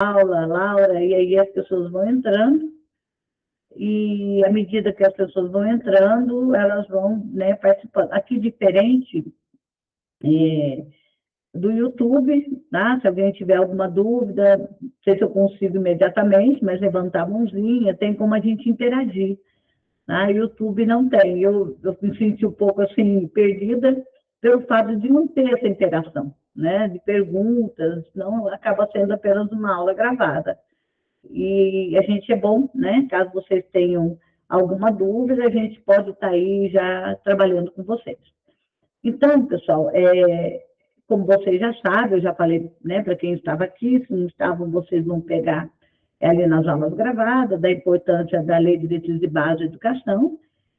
Paula, Laura, e aí as pessoas vão entrando, e à medida que as pessoas vão entrando, elas vão, né, participando. Aqui, diferente do YouTube, tá? Se alguém tiver alguma dúvida, não sei se eu consigo imediatamente, mas levantar a mãozinha, tem como a gente interagir. Tá? YouTube não tem. Eu me senti um pouco assim, perdida pelo fato de não ter essa interação, né? De perguntas, não acaba sendo apenas uma aula gravada. E a gente é bom, né? Caso vocês tenham alguma dúvida, a gente pode estar aí já trabalhando com vocês. Então, pessoal, como vocês já sabem, eu já falei, né, para quem estava aqui, se não estavam, vocês vão pegar ali nas aulas gravadas, da importância da Lei de Diretrizes de Base da Educação,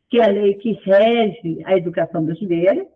que é a lei que rege a educação brasileira,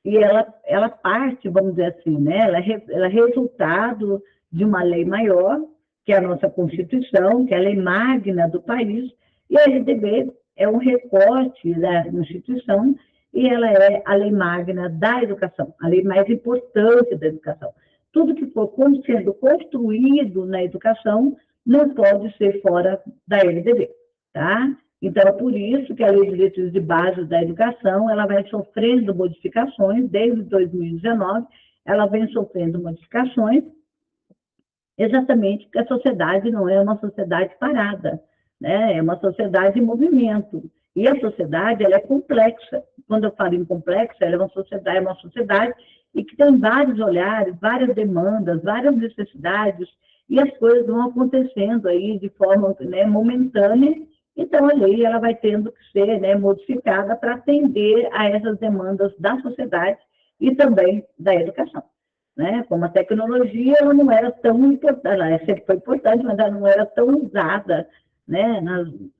e ela parte, vamos dizer assim, né, ela é resultado de uma lei maior, que é a nossa Constituição, que é a lei magna do país, e a LDB é um recorte da Constituição, e ela é a lei magna da educação, a lei mais importante da educação. Tudo que for sendo construído na educação não pode ser fora da LDB, tá? Então, é por isso que a Lei de Diretrizes de Base da Educação, ela vai sofrendo modificações, desde 2019, ela vem sofrendo modificações, exatamente porque a sociedade não é uma sociedade parada, né? É uma sociedade em movimento. E a sociedade, ela é complexa. Quando eu falo em complexa, ela é uma sociedade e que tem vários olhares, várias demandas, várias necessidades, e as coisas vão acontecendo aí de forma, né, momentânea. Então, a lei ela vai tendo que ser, né, modificada para atender a essas demandas da sociedade e também da educação. Né? Como a tecnologia ela não era tão importante, ela sempre foi importante, mas ela não era tão usada, né,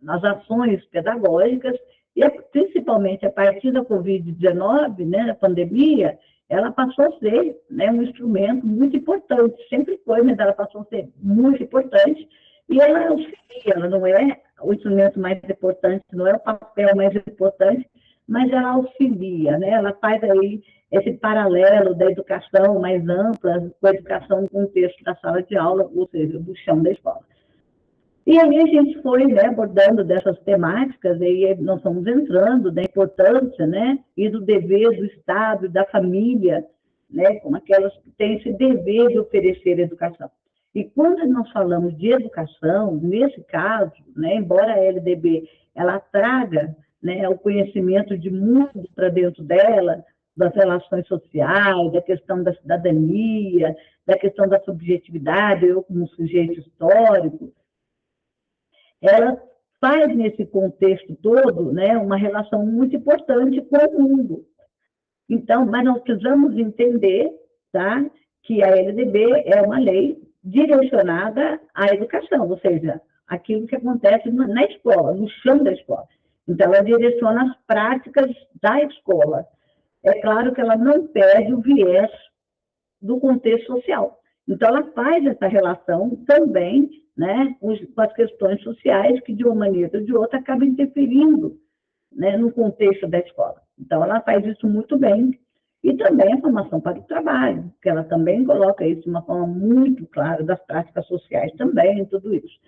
nas ações pedagógicas, e principalmente a partir da Covid-19, né, da pandemia, ela passou a ser, né, um instrumento muito importante, sempre foi, mas ela passou a ser muito importante, e ela auxilia, ela não é o instrumento mais importante, não é o papel mais importante, mas ela auxilia, né, ela faz aí esse paralelo da educação mais ampla com a educação no contexto da sala de aula, ou seja, do chão da escola. E aí a gente foi, né, abordando dessas temáticas, e aí nós estamos entrando da importância, né, e do dever do Estado e da família, né, como aquelas que têm esse dever de oferecer educação. E quando nós falamos de educação, nesse caso, né, embora a LDB ela traga, né, o conhecimento de mundo para dentro dela, das relações sociais, da questão da cidadania, da questão da subjetividade, eu como sujeito histórico, ela faz nesse contexto todo, né, uma relação muito importante com o mundo. Então, mas nós precisamos entender, tá, que a LDB é uma lei direcionada à educação, ou seja, aquilo que acontece na escola, no chão da escola. Então, ela direciona as práticas da escola. É claro que ela não perde o viés do contexto social. Então, ela faz essa relação também, né, com as questões sociais que, de uma maneira ou de outra, acabam interferindo, né, no contexto da escola. Então, ela faz isso muito bem. E também a formação para o trabalho, que ela também coloca isso de uma forma muito clara, das práticas sociais também, tudo isso.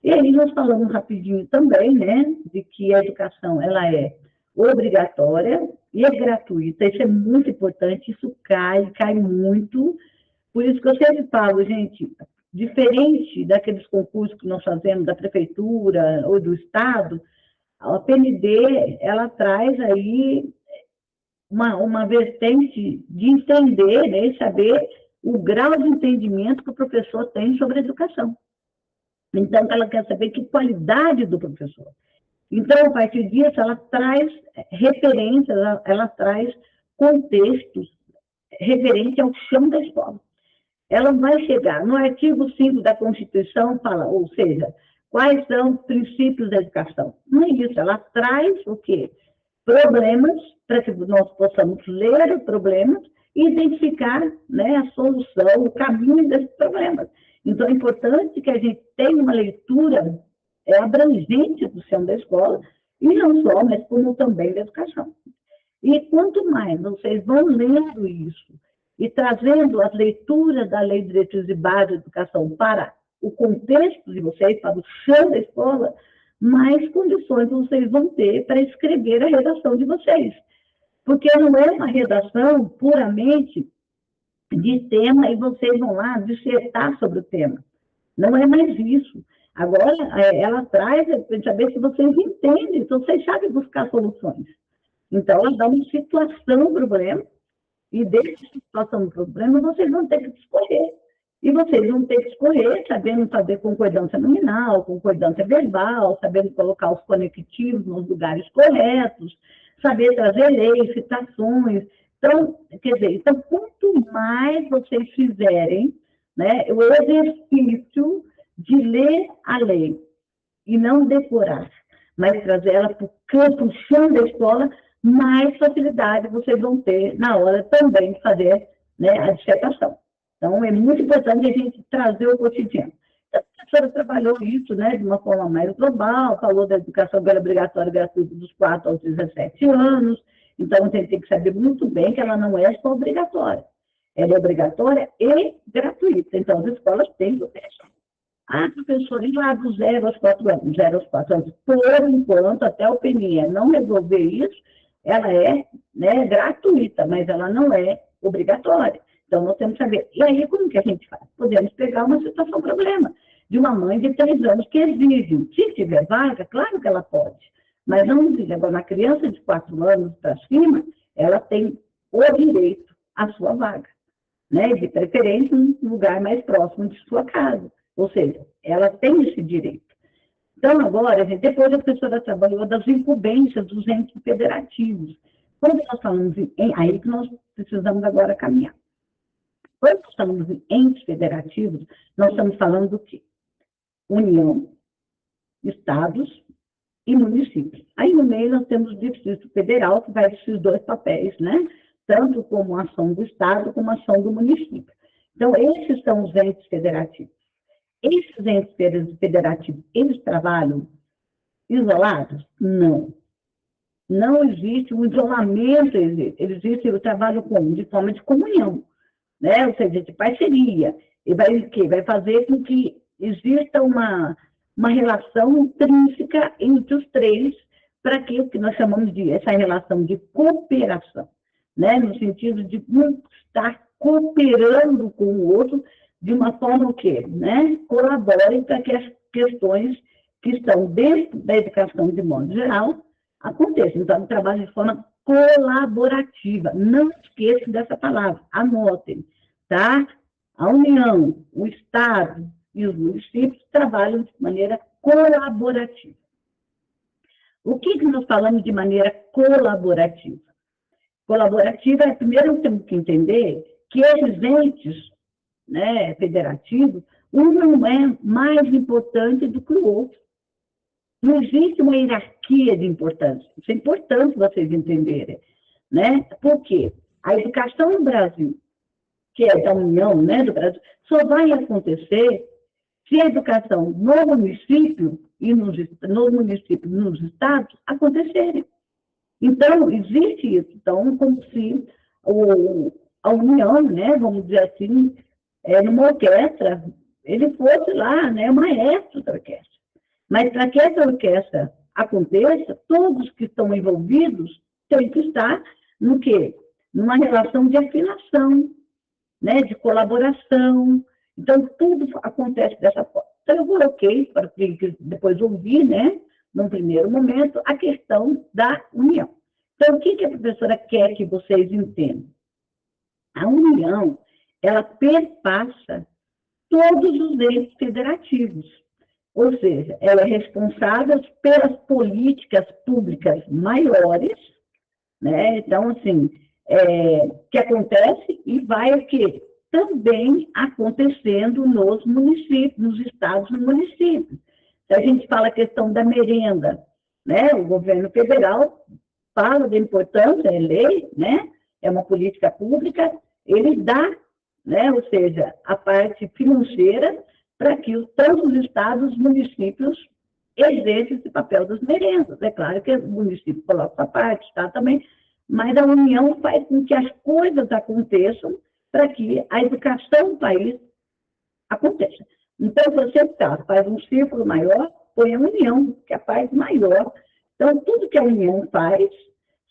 E aí nós falamos rapidinho também, né, de que a educação, ela é obrigatória e é gratuita. Isso é muito importante, isso cai muito. Por isso que eu sempre falo, gente, diferente daqueles concursos que nós fazemos da prefeitura ou do estado, a PND, ela traz aí uma vertente de entender, né, e saber o grau de entendimento que o professor tem sobre a educação. Então, ela quer saber que qualidade do professor. Então, a partir disso, ela traz referências, ela traz contextos referentes ao chão da escola. Ela vai chegar no artigo 5 da Constituição, fala, ou seja, quais são os princípios da educação. Não é isso, ela traz o quê? Problemas, para que nós possamos ler os problemas e identificar, né, a solução, o caminho desses problemas. Então, é importante que a gente tenha uma leitura abrangente do chão da escola, e não só, mas como também da educação. E quanto mais vocês vão lendo isso, e trazendo as leituras da Lei de Diretrizes de Base da Educação para o contexto de vocês, para o chão da escola, mais condições vocês vão ter para escrever a redação de vocês. Porque não é uma redação puramente de tema e vocês vão lá dissertar sobre o tema. Não é mais isso. Agora, ela traz para saber se vocês entendem, se vocês sabem buscar soluções. Então, ela dá uma situação para o problema, e dessa situação do problema, vocês vão ter que escolher. E vocês vão ter que escolher, sabendo fazer concordância nominal, concordância verbal, sabendo colocar os conectivos nos lugares corretos, saber trazer leis, citações. Então, quer dizer, então, quanto mais vocês fizerem, né, o exercício de ler a lei e não decorar, mas trazer ela para o campo, o chão da escola, mais facilidade vocês vão ter na hora também de fazer, né, a dissertação. Então, é muito importante a gente trazer o cotidiano. A professora trabalhou isso, né, de uma forma mais global, falou da educação obrigatória e gratuita dos 4 aos 17 anos. Então, a gente tem que saber muito bem que ela não é só obrigatória. Ela é obrigatória e gratuita. Então, as escolas têm que ter. Ah, professor, e lá do 0 aos 4 anos? 0 aos 4 anos. Por enquanto, até o PNIE não resolver isso, ela é, né, gratuita, mas ela não é obrigatória. Então, nós temos que saber. E aí, como que a gente faz? Podemos pegar uma situação problema de uma mãe de 3 anos que exige. Se tiver vaga, claro que ela pode. Mas não exige. Agora, na criança de 4 anos para cima, ela tem o direito à sua vaga, né? De preferência, em um lugar mais próximo de sua casa. Ou seja, ela tem esse direito. Então, agora, depois a professora trabalhou das incumbências dos entes federativos. Quando nós falamos aí que nós precisamos agora caminhar. Quando nós falamos em entes federativos, nós estamos falando do quê? União, estados e municípios. Aí no meio nós temos o Distrito Federal, que vai esses 2 papéis, né? Tanto como a ação do estado, como a ação do município. Então, esses são os entes federativos. Esses entes federativos, eles trabalham isolados? Não. Não existe um isolamento, existe o trabalho comum, de forma de comunhão, né? Ou seja, de parceria. E vai fazer com que exista uma relação intrínseca entre os 3, para que o que nós chamamos de essa relação de cooperação, né? No sentido de um estar cooperando com o outro de uma forma que, né, colaborem para que as questões que estão dentro da educação de modo geral aconteçam. Então, trabalho de forma colaborativa. Não esqueçam dessa palavra, anotem, tá? A União, o Estado e os municípios trabalham de maneira colaborativa. O que nós falamos de maneira colaborativa? Colaborativa, primeiro temos que entender que esses entes, né, federativos, um não é mais importante do que o outro. Não existe uma hierarquia de importância. Isso é importante vocês entenderem, né? Por quê? A educação no Brasil, que é da União, né, do Brasil, só vai acontecer se a educação no município e nos estados acontecerem. Então, existe isso. Então, como se a União, né, vamos dizer assim, numa orquestra, ele fosse lá, né, o maestro da orquestra. Mas para que essa orquestra aconteça, todos que estão envolvidos têm que estar no quê? Numa relação de afinação, né, de colaboração. Então, tudo acontece dessa forma. Então, eu coloquei, para que depois ouvir, né, num primeiro momento, a questão da união. Então, o que a professora quer que vocês entendam? A união, ela perpassa todos os entes federativos. Ou seja, ela é responsável pelas políticas públicas maiores, né? Então, assim, que acontece e vai o quê? Também acontecendo nos municípios, nos estados e municípios. Se a gente fala a questão da merenda, né? O governo federal fala da importância, é lei, né? É uma política pública, ele dá, né? Ou seja, a parte financeira para que tanto os estados, os municípios exerçam esse papel das merendas. É claro que o município coloca a parte, o estado também, mas a União faz com que as coisas aconteçam para que a educação do país aconteça. Então, você faz um círculo maior, põe a união, que é a parte maior. Então, tudo que a união faz,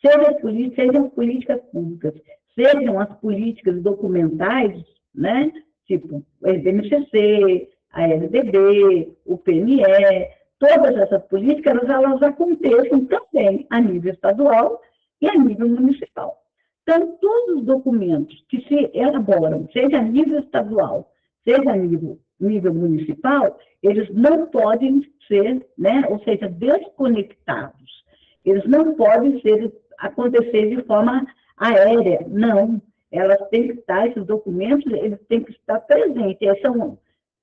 sejam políticas públicas, sejam as políticas documentais, né? Tipo o BNCC, a LDB, o PNE, todas essas políticas, elas acontecem também a nível estadual e a nível municipal. Então, todos os documentos que se elaboram, seja a nível estadual, seja a nível municipal, eles não podem ser, né, ou seja, desconectados. Eles não podem acontecer de forma aérea, não. Elas têm que estar, esses documentos, eles têm que estar presentes.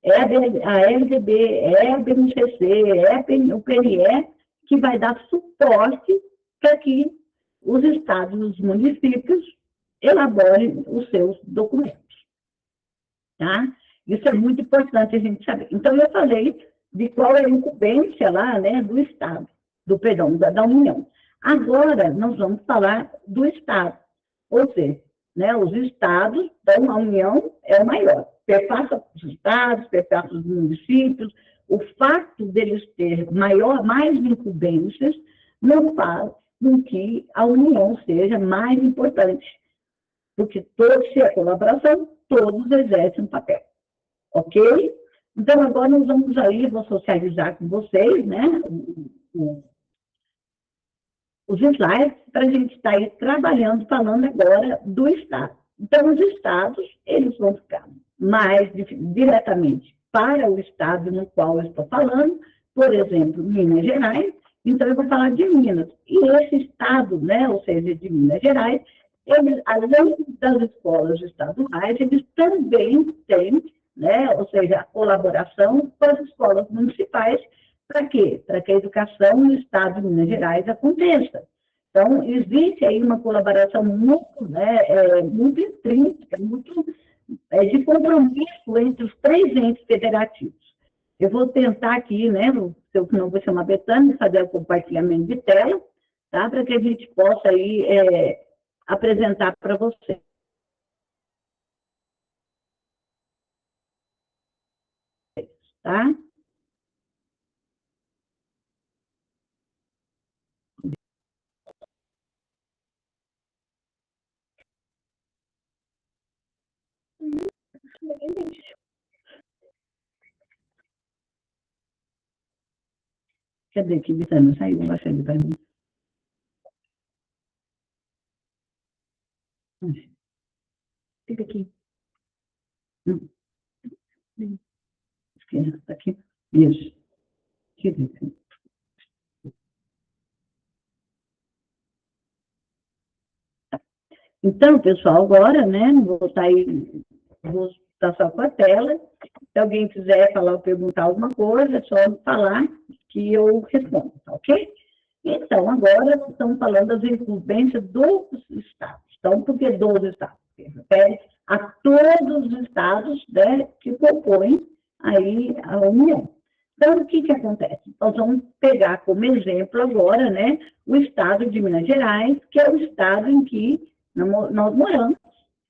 A LDB, é a BNCC, o PNE, que vai dar suporte para que os estados e os municípios elaborem os seus documentos. Tá? Isso é muito importante a gente saber. Então, eu falei de qual é a incumbência lá, né, do Estado, da União. Agora, nós vamos falar do Estado. Ou seja, né, os estados, então a União é o maior. Perpassa os estados, perpassa os municípios. O fato deles ter mais incumbências não faz com que a União seja mais importante. Porque se é colaboração, todos exercem um papel. Ok? Então, agora nós vamos aí, vou socializar com vocês, né, os slides, para a gente estar aí trabalhando, falando agora do Estado. Então, os estados, eles vão ficar mais diretamente para o estado no qual eu estou falando, por exemplo, Minas Gerais, então eu vou falar de Minas. E esse estado, né, ou seja, de Minas Gerais, eles, além das escolas estaduais, eles também têm, né, ou seja, a colaboração com as escolas municipais. Para quê? Para que a educação no estado de Minas Gerais aconteça. Então, existe aí uma colaboração muito, né, muito intrínseca, muito de compromisso entre os três entes federativos. Eu vou tentar aqui, né, se eu não vou chamar Betânia, fazer o compartilhamento de tela, tá, para que a gente possa aí apresentar para vocês. Tá? Cadê que Betânia saiu? Não vai sair para mim. Fica aqui. Esquerda, aqui. Isso. Então, pessoal, agora, né, vou estar só com a tela. Se alguém quiser falar ou perguntar alguma coisa, é só falar que eu respondo, tá ok? Então, agora estamos falando das incumbências dos estados. Então, por que dos estados? Porque refere a todos os estados, né, que compõem aí a União. Então, o que acontece? Nós vamos pegar como exemplo agora, né, o estado de Minas Gerais, que é o estado em que nós moramos,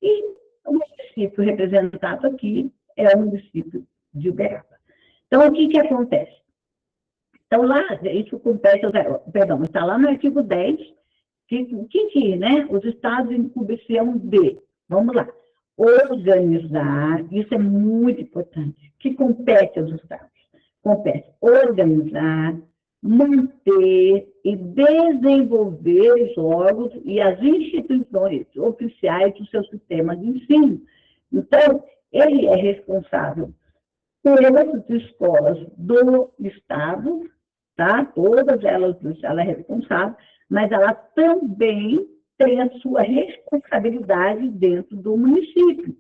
e o município representado aqui é o município de Uberaba. Então, o que acontece? Então, lá, isso compete, perdão, está lá no artigo 10, né, os estados incumbênciam de, vamos lá, organizar, isso é muito importante, que compete aos estados, compete organizar, manter e desenvolver os órgãos e as instituições oficiais do seu sistema de ensino. Então, ele é responsável pelas escolas do Estado, tá? Todas elas, ela é responsável, mas ela também tem a sua responsabilidade dentro do município.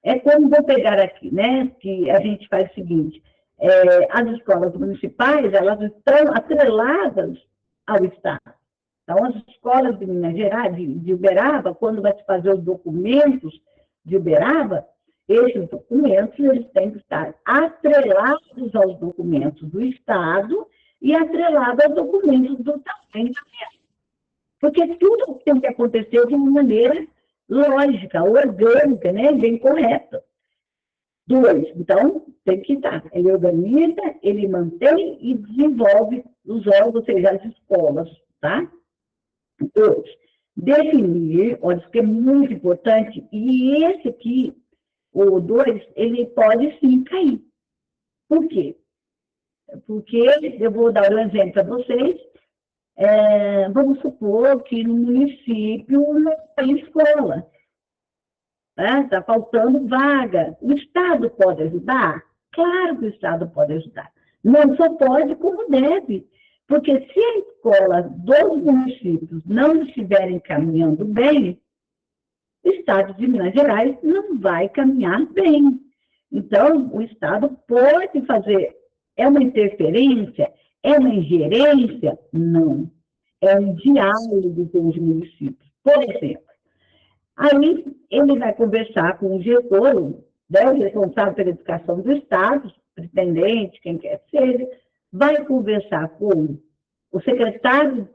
É como vou pegar aqui, né? Que a gente faz o seguinte, as escolas municipais, elas estão atreladas ao Estado. Então, as escolas de Minas Gerais, de Uberaba, quando vai se fazer os documentos de Uberaba, esses documentos eles têm que estar atrelados aos documentos do Estado e atrelados aos documentos do tamanho da mesa. Porque tudo tem que acontecer de uma maneira lógica, orgânica, né? Bem correta. 2. Então, tem que dar. Ele organiza, ele mantém e desenvolve os órgãos, ou seja, as escolas, tá? 2. Definir, olha, isso que é muito importante, e esse aqui, o 2, ele pode sim cair. Por quê? Porque, eu vou dar um exemplo para vocês, vamos supor que no município não tem escola, está faltando vaga. O Estado pode ajudar? Claro que o Estado pode ajudar. Não só pode, como deve. Porque se a escola dos municípios não estiverem caminhando bem, o Estado de Minas Gerais não vai caminhar bem. Então, o Estado pode fazer, é uma interferência? É uma ingerência? Não. É um diálogo com os municípios. Por exemplo, aí ele vai conversar com o gestor, né, o responsável pela educação do Estado, pretendente, quem quer que seja, vai conversar com o secretário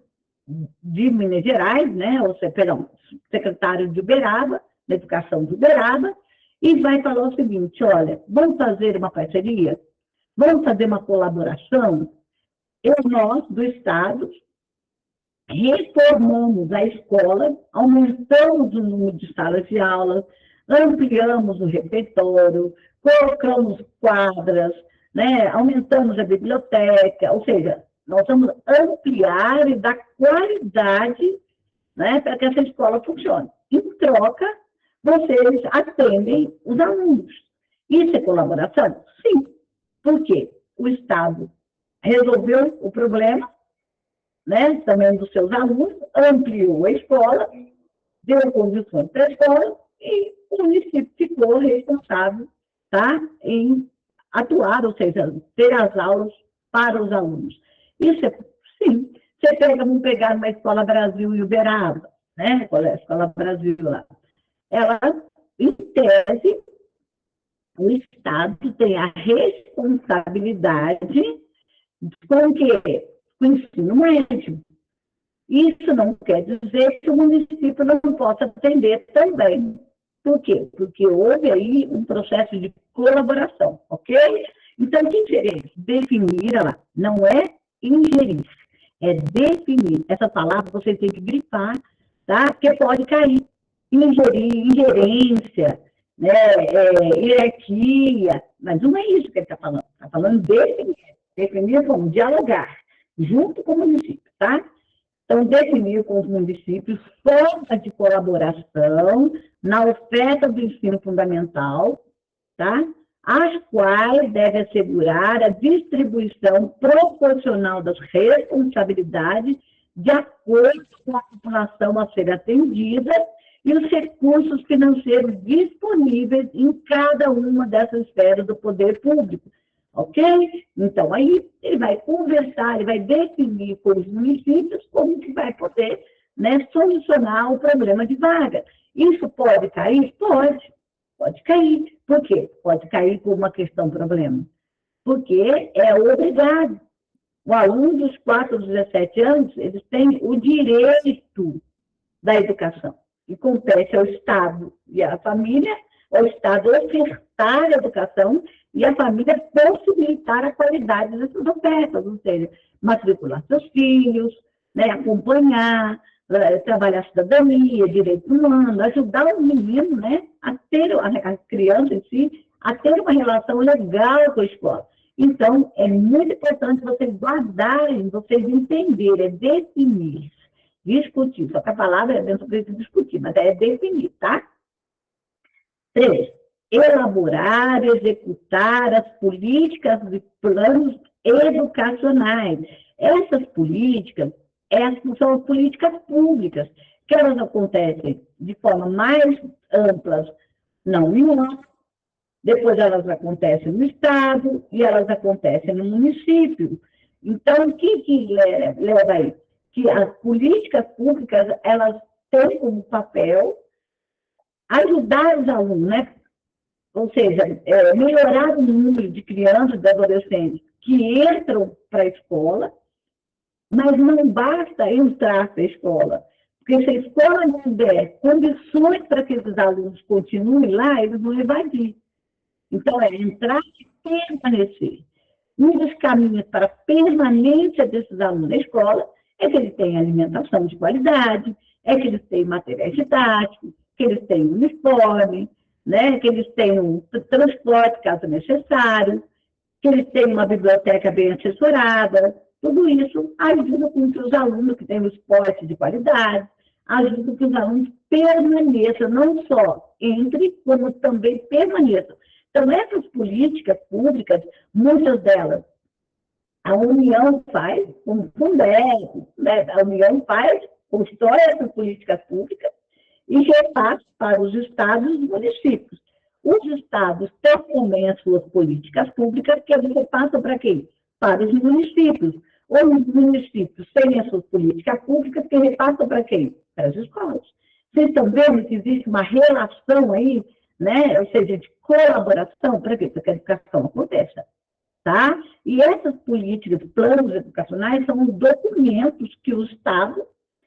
de Minas Gerais, né, perdão, secretário de Uberaba, da Educação de Uberaba, e vai falar o seguinte, olha, vamos fazer uma parceria? Vamos fazer uma colaboração? Nós, do Estado, reformamos a escola, aumentamos o número de salas de aula, ampliamos o refeitório, colocamos quadras, né, aumentamos a biblioteca, ou seja, nós vamos ampliar e dar qualidade, né, para que essa escola funcione. Em troca, vocês atendem os alunos. Isso é colaboração? Sim. Por quê? O Estado resolveu o problema, né, também dos seus alunos, ampliou a escola, deu condições para a escola e o município ficou responsável, tá, em atuar, ou seja, ter as aulas para os alunos. Isso é, sim, vamos pegar uma Escola Brasil em Uberaba, né, a Escola Brasil lá. Ela, em tese, o Estado tem a responsabilidade com o quê? Com o ensino médio. Isso não quer dizer que o município não possa atender também. Por quê? Porque houve aí um processo de colaboração, ok? Então, o que seria isso? Definir, olha lá, não é ingerir, é definir. Essa palavra você tem que grifar, tá? Porque pode cair. Ingerir, ingerência, né? Hierarquia, mas não é isso que ele está falando. Está falando definir. Definir como dialogar, junto com o município, tá? Então, definir com os municípios formas de colaboração na oferta do ensino fundamental, tá? As quais devem assegurar a distribuição proporcional das responsabilidades de acordo com a população a ser atendida e os recursos financeiros disponíveis em cada uma dessas esferas do poder público. Ok? Então, aí ele vai conversar, ele vai definir com os municípios como que vai poder, né, solucionar o problema de vaga. Isso pode cair? Pode cair. Por quê? Pode cair por uma questão problema. Porque é obrigado. O aluno dos 4 aos 17 anos, eles têm o direito da educação. E compete ao Estado e à família, ao Estado ofertar a educação e a família possibilitar a qualidade dessas ofertas, ou seja, matricular seus filhos, né, acompanhar, trabalhar a cidadania, direito humano, ajudar o menino, né, a criança em si, a ter uma relação legal com a escola. Então, é muito importante vocês guardarem, vocês entenderem, definir, discutir. Só que a palavra é dentro de discutir, mas é definir, tá? 3. Elaborar, executar as políticas e planos educacionais. Essas políticas, são as políticas públicas, que elas acontecem de forma mais ampla na União, depois elas acontecem no Estado e elas acontecem no município. Então, o que leva aí? Que as políticas públicas, elas têm como papel ajudar os alunos, né? Ou seja, melhorar o número de crianças e de adolescentes que entram para a escola, mas não basta entrar para a escola, porque se a escola não der condições para que esses alunos continuem lá, eles vão evadir. Então, é entrar e permanecer. Um dos caminhos para a permanência desses alunos na escola é que eles tenham alimentação de qualidade, é que eles tenham materiais didáticos, que eles tenham uniforme, né? Que eles tenham transporte, caso necessário, que eles tenham uma biblioteca bem assessorada. Tudo isso ajuda com que os alunos que têm o esporte de qualidade, ajuda que os alunos permaneçam, não só entre, como também permaneçam. Então, essas políticas públicas, muitas delas, a União faz, como Fundeb, né? A União faz, constrói essas políticas públicas e repassa para os estados e municípios. Os estados têm também as suas políticas públicas, que eles repassam para quem? Para os municípios. Os municípios têm as suas políticas públicas, que repassam para quem? Para as escolas. Vocês estão vendo que existe uma relação aí, né? Ou seja, de colaboração, para quê? Para que a educação aconteça. Tá? E essas políticas, planos educacionais, são os documentos que o Estado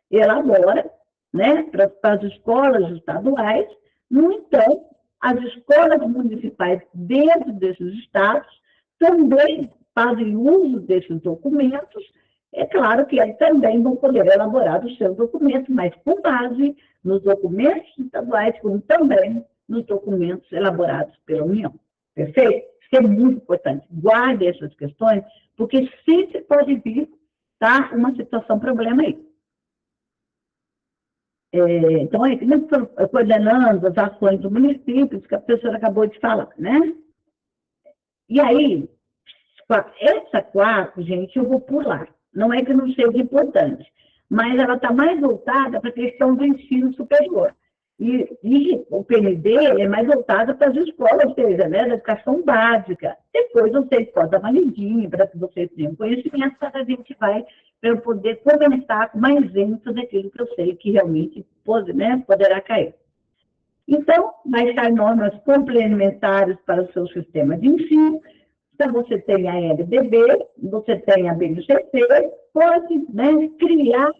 elabora, né, para as escolas estaduais. No entanto, as escolas municipais dentro desses estados também fazem uso desses documentos. É claro que eles também vão poder elaborar os seus documentos, mas com base nos documentos estaduais, como também nos documentos elaborados pela União. Perfeito? Isso é muito importante. Guarde essas questões, porque sempre pode vir, tá, uma situação, problema aí. Então, coordenando as ações do município, que a professora acabou de falar, né? E aí, essa 4, gente, eu vou pular. Não é que não seja importante, mas ela está mais voltada para a questão do ensino superior. E o PND é mais voltado para as escolas, ou seja, né, da educação básica. Depois vocês podem dar uma lidinha para que vocês tenham conhecimento, para a gente vai, para eu poder comentar com mais ênfase daquilo que eu sei que realmente pode, né, poderá cair. Então, vai estar normas complementares para o seu sistema de ensino. Então, você tem a LDB, você tem a BNCC, pode, né, criar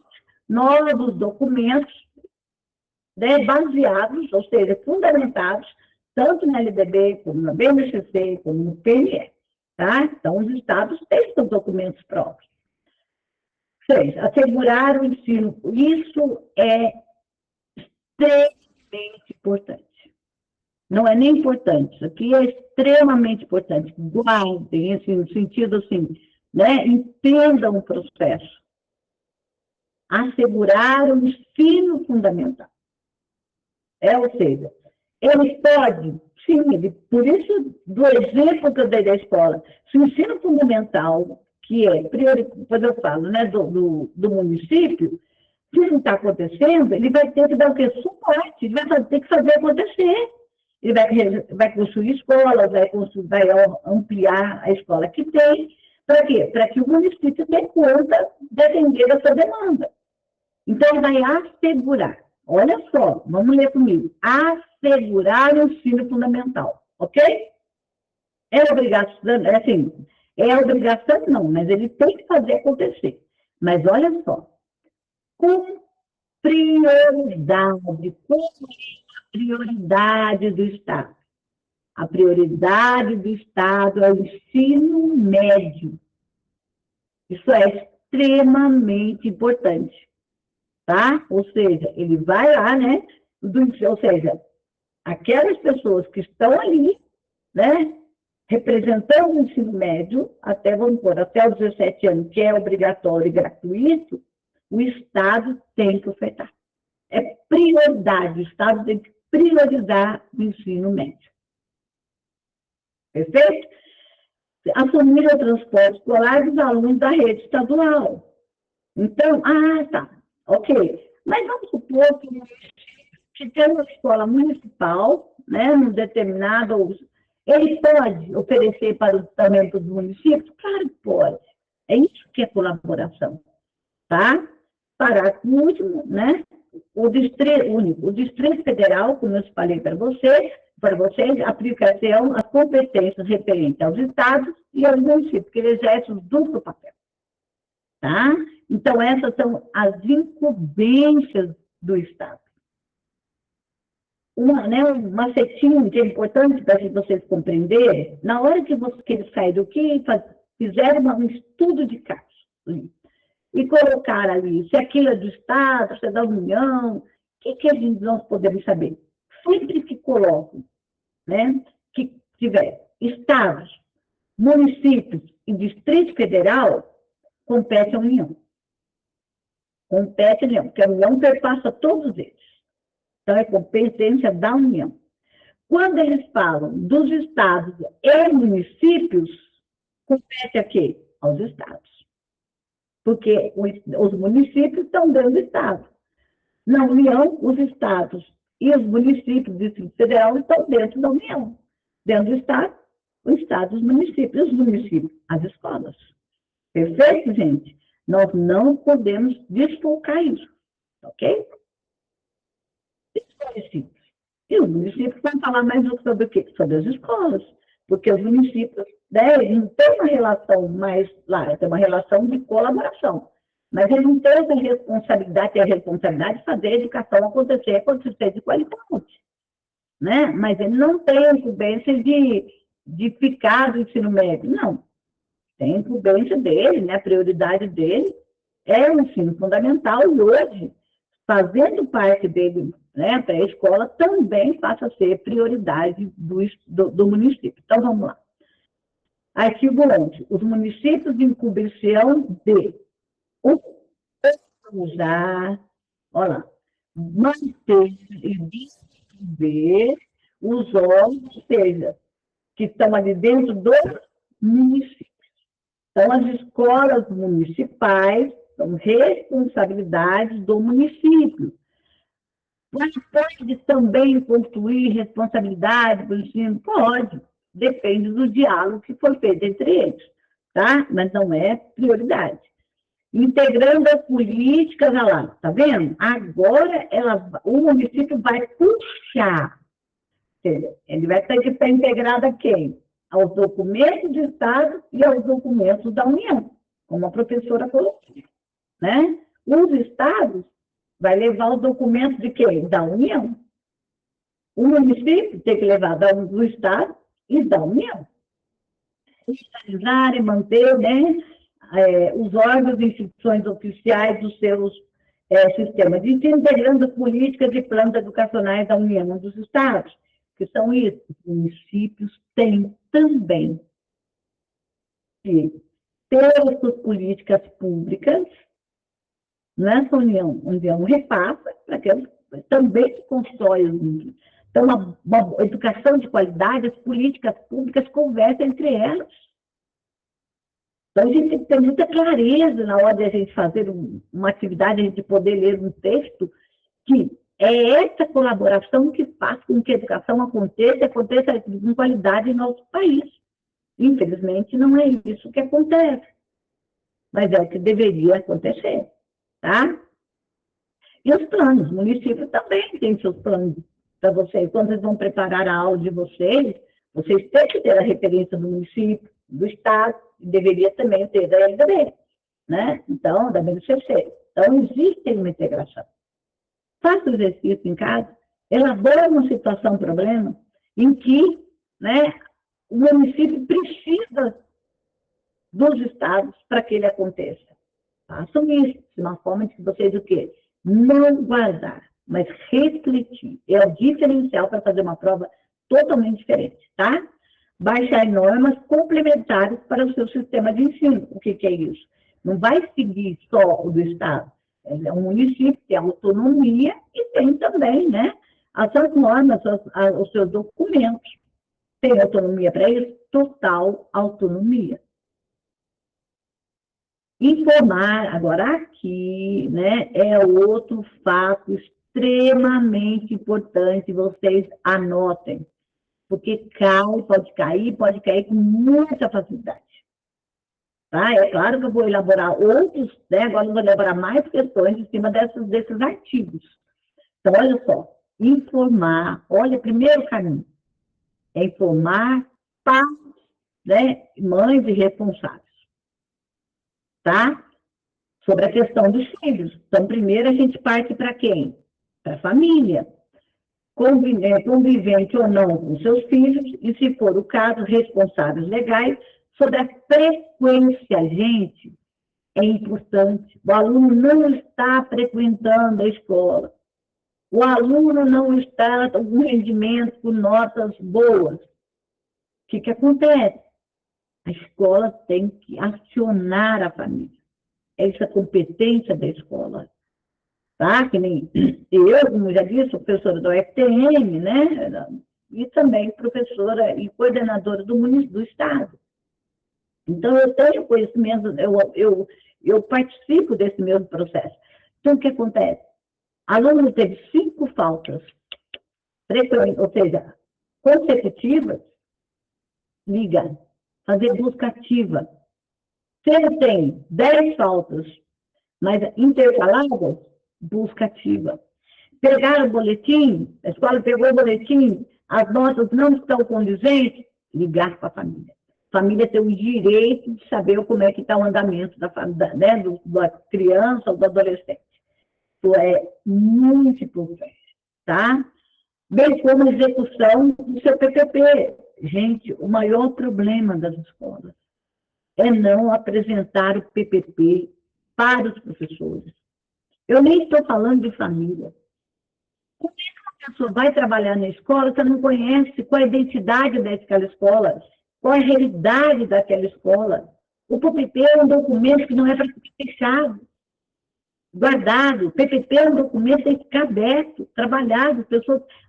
novos documentos, né, baseados, ou seja, fundamentados, tanto na LDB, como na BNCC, como no PNE. Tá? Então, os estados têm seus documentos próprios. 6. Assegurar o ensino. Isso é extremamente importante. Não é nem importante, isso aqui é extremamente importante. Guardem, assim, no sentido assim, né? Entendam o processo. Assegurar o ensino fundamental. Ou seja, ele pode, sim, por isso, do exemplo que eu dei da escola, se o ensino fundamental, que é, depois eu falo, né, do município, se não está acontecendo, ele vai ter que dar o quê? Suporte, ele vai ter que fazer acontecer. Ele vai construir escolas, vai ampliar a escola que tem. Para quê? Para que o município dê conta de atender essa demanda. Então, ele vai assegurar. Olha só, vamos ler comigo. Assegurar o ensino fundamental, ok? É obrigação, assim, é obrigação não, mas ele tem que fazer acontecer. Mas olha só, com prioridade, prioridade do Estado. A prioridade do Estado é o ensino médio. Isso é extremamente importante, tá? Ou seja, ele vai lá, né? Ou seja, aquelas pessoas que estão ali, né? Representando o ensino médio, vamos pôr, até os 17 anos, que é obrigatório e gratuito, o Estado tem que ofertar. É prioridade, o Estado tem que priorizar o ensino médio. Perfeito? Assumir o transporte escolar dos alunos da rede estadual. Então, tá, ok. Mas vamos supor que tem uma escola municipal, né, num determinado... Ele pode oferecer para o tratamento dos municípios? Claro que pode. É isso que é colaboração. Tá? Parágrafo último, né? O Distrito Federal, como eu falei para vocês, aplicação às competências referentes aos estados e aos municípios, que eles exercem o duplo papel. Tá? Então, essas são as incumbências do Estado. um macetinho que é importante para vocês compreenderem, na hora que eles saíram aqui, fizeram um estudo de caso e colocaram ali se aquilo é do Estado, se é da União, o que nós podemos saber? Sempre que colocam, né, que tiver estados, municípios e Distrito Federal, compete à União. Compete à União, porque a União perpassa todos eles. Então, é competência da União. Quando eles falam dos estados e municípios, compete a quê? Aos estados. Porque os municípios estão dentro do estado. Na União, os estados e os municípios do Distrito Federal estão dentro da União. Dentro do estado, o estado, os municípios, as escolas. Perfeito, gente? Nós não podemos desfocar isso, ok? Municípios. E os municípios vão falar mais sobre o quê? Sobre as escolas, porque os municípios, né, eles não têm uma relação mais lá, tem uma relação de colaboração, mas eles não têm essa responsabilidade, tem a responsabilidade de fazer a educação acontecer de qualidade, né? Mas ele não tem a incumbência de ficar do ensino médio, não. Tem a incumbência dele, né? A prioridade dele é o ensino fundamental e hoje, fazendo parte dele, né, para a escola, também passa a ser prioridade do município. Então, vamos lá. Artigo 11. Os municípios incumbênciam de usar, olha lá, manter e distribuir os órgãos, ou seja, que estão ali dentro dos municípios. Então, as escolas municipais são responsabilidades do município. Mas pode também construir responsabilidade para o ensino? Pode, depende do diálogo que foi feito entre eles, tá? Mas não é prioridade. Integrando as políticas, olha lá, tá vendo? Agora o município vai puxar, ele vai ter que estar integrado a quem? Aos documentos do Estado e aos documentos da União, como a professora colocou, né? Os estados vai levar os documentos de quem? Da União. O município tem que levar do Estado e da União. Fiscalizar e manter, né, os órgãos e instituições oficiais dos seus sistemas, e integrando as políticas e planos educacionais da União dos Estados, que são isso. Os municípios têm também que ter as suas políticas públicas, nessa União repassa, para que eles também se constroem. Então, uma educação de qualidade, as políticas públicas conversam entre elas. Então, a gente tem que ter muita clareza na hora de a gente fazer uma atividade, a gente poder ler um texto, que é essa colaboração que faz com que a educação aconteça com qualidade em nosso país. Infelizmente, não é isso que acontece, mas é o que deveria acontecer, tá? E os planos, o município também tem seus planos para vocês. Quando vocês vão preparar a aula de vocês têm que ter a referência do município, do Estado, e deveria também ter da LDB, né? Então, da BNCC. Então, existe uma integração. Faça o exercício em casa, elabora uma situação, um problema, em que, né, o município precisa dos estados para que ele aconteça. Façam isso, de uma forma de que vocês o quê? Não guardar, mas refletir. É o diferencial para fazer uma prova totalmente diferente, tá? Baixar normas complementares para o seu sistema de ensino. O que é isso? Não vai seguir só o do Estado. É um município que tem autonomia e tem também, né, as suas normas, os seus documentos. Tem autonomia para isso? Total autonomia. Informar, agora aqui, né, é outro fato extremamente importante, vocês anotem, porque pode cair com muita facilidade. Tá? É claro que eu vou elaborar outros, né, agora eu vou elaborar mais questões em cima desses artigos. Então, olha só, informar, olha, primeiro caminho, é informar pais, né, mães e responsáveis. Tá? Sobre a questão dos filhos. Então, primeiro a gente parte para quem? Para a família. convivente ou não com seus filhos, e, se for o caso, responsáveis legais sobre a frequência. Gente, é importante. O aluno não está frequentando a escola. O aluno não está com rendimento, com notas boas. O que acontece? A escola tem que acionar a família. Essa competência da escola. Tá? Que nem eu, como já disse, sou professora da UFTM, né? E também professora e coordenadora do Estado. Então, eu tenho conhecimento, eu participo desse mesmo processo. Então, o que acontece? Aluno teve 5 faltas, ou seja, consecutivas, liga, fazer busca ativa. Se ele tem 10 faltas, mas intercaladas, busca ativa. Pegar o boletim, a escola pegou o boletim, as notas não estão condizentes, ligar para a família. A família tem o direito de saber como é que está o andamento da criança ou do adolescente. Isso é muito importante, tá? Bem como a execução do seu PPP. Gente, o maior problema das escolas é não apresentar o PPP para os professores. Eu nem estou falando de família. Como é que uma pessoa vai trabalhar na escola se não conhece qual a identidade daquela escola, qual a realidade daquela escola? O PPP é um documento que não é para ser fechado, guardado. O PPP é um documento que tem que ficar aberto, trabalhado.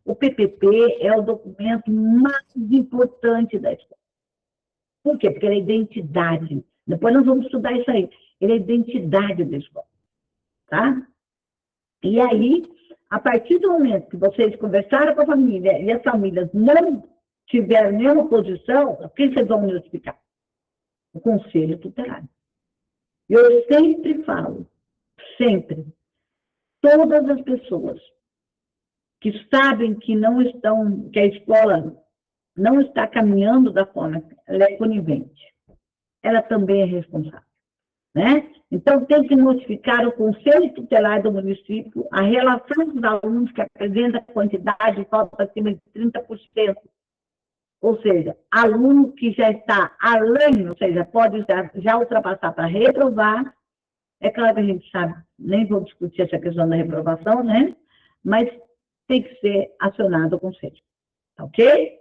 O PPP é o documento mais importante da escola. Por quê? Porque ele é identidade. Depois nós vamos estudar isso aí. Ele é identidade da escola. Tá? E aí, a partir do momento que vocês conversaram com a família e as famílias não tiveram nenhuma posição, o que vocês vão notificar? O conselho tutelar. Eu sempre falo, sempre, todas as pessoas que sabem que que a escola não está caminhando da forma que ela é conivente, ela também é responsável. Né? Então, tem que notificar o Conselho Tutelar do município a relação dos alunos que apresenta quantidade de falta acima de 30%. Ou seja, aluno que já está além, ou seja, pode já ultrapassar para reprovar. É claro que a gente sabe, nem vou discutir essa questão da reprovação, né? Mas tem que ser acionado o Conselho. Ok?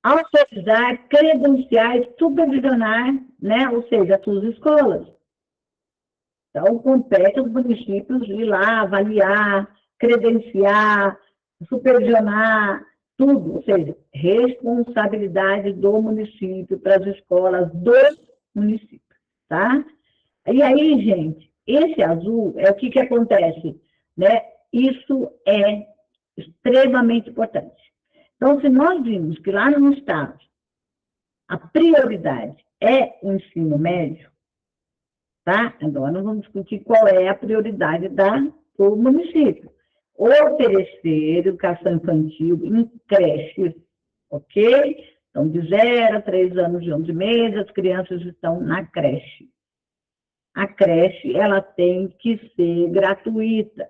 Autorizar, credenciar, supervisionar, né? Ou seja, as suas escolas. Então, compete aos municípios ir lá, avaliar, credenciar, supervisionar, tudo. Ou seja, responsabilidade do município para as escolas do município, tá? E aí, gente, esse azul é o que acontece, né? Isso é extremamente importante. Então, se nós vimos que lá no Estado a prioridade é o ensino médio, tá? Agora nós vamos discutir qual é a prioridade do município. Oferecer educação infantil em creches, ok? Então, de 0 a 3 anos e 11 meses, as crianças estão na creche. A creche, ela tem que ser gratuita.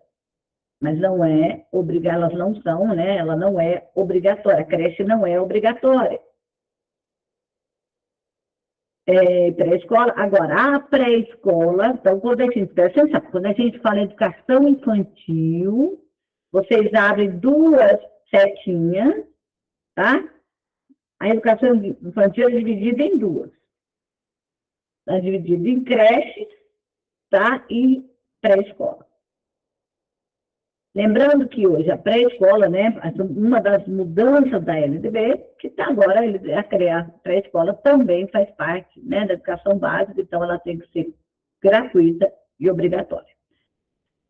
Mas não é obrigatória, elas não são, né? Ela não é obrigatória, a creche não é obrigatória. Pré-escola, agora, a pré-escola, então, quando a gente fala em educação infantil, vocês abrem 2 setinhas, tá? A educação infantil é dividida em 2. É dividida em creches, tá? E pré-escola. Lembrando que hoje a pré-escola, né, uma das mudanças da LDB, que está agora a pré-escola também faz parte, né, da educação básica, então ela tem que ser gratuita e obrigatória.